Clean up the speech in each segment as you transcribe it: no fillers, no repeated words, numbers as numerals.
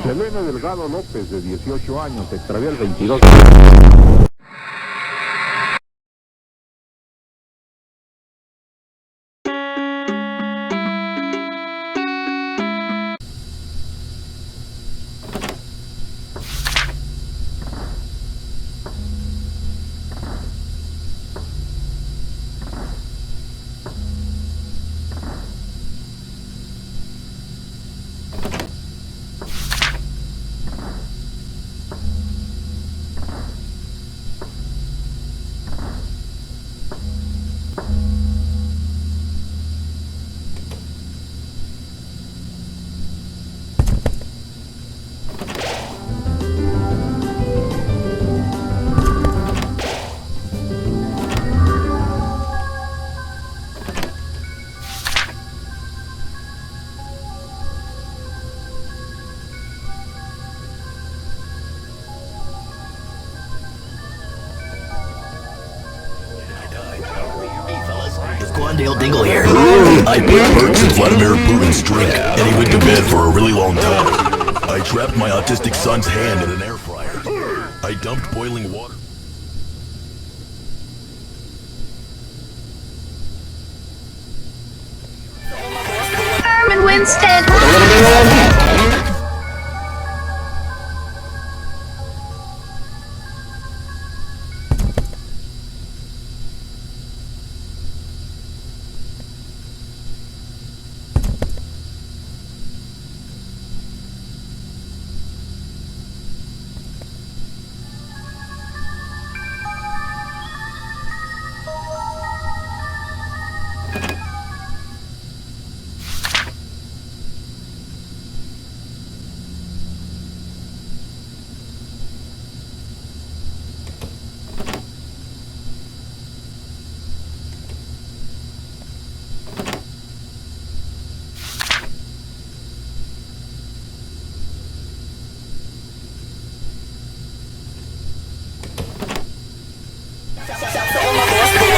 Selene Delgado López, de 18 años, se extravió el 22. Glendale Dingle here. I put perks in Vladimir Putin's drink, and he went to bed for a really long time. I trapped my autistic son's hand in an air fryer. I dumped boiling water. Herman Winston!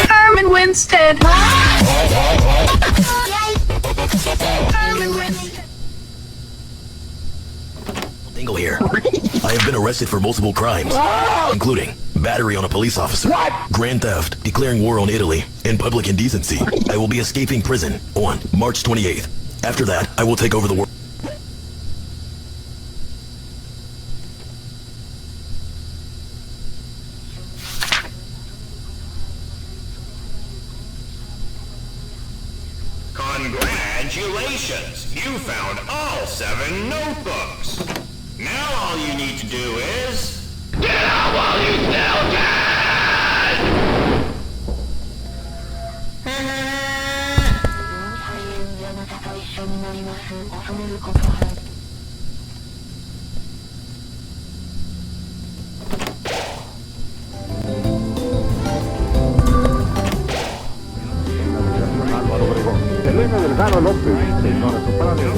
Herman Winston! Herman Winston! Dingle here. I have been arrested for multiple crimes, including battery on a police officer, grand theft, declaring war on Italy, and public indecency. I will be escaping prison on March 28th. After that, I will take over the world. Congratulations! You found all 7 notebooks! Now all you need to do is... get out while you still can! Selene Delgado López, señora soprano.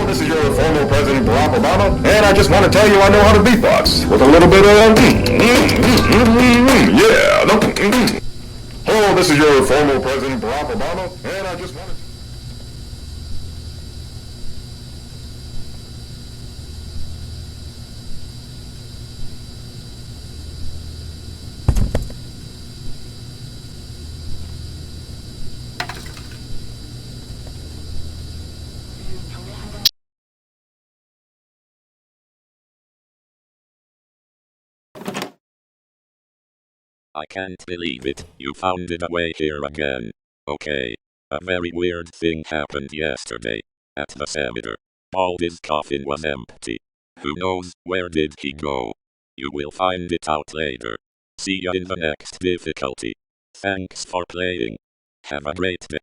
This is your former President Barack Obama, and I just want to tell you I know how to beatbox with a little bit of yeah. Oh, this is your former President Barack Obama, and I just want to. I can't believe it, you found it away here again. Okay. A very weird thing happened yesterday. At the cemetery. Baldi's coffin was empty. Who knows, where did he go? You will find it out later. See ya in the next difficulty. Thanks for playing. Have a great day.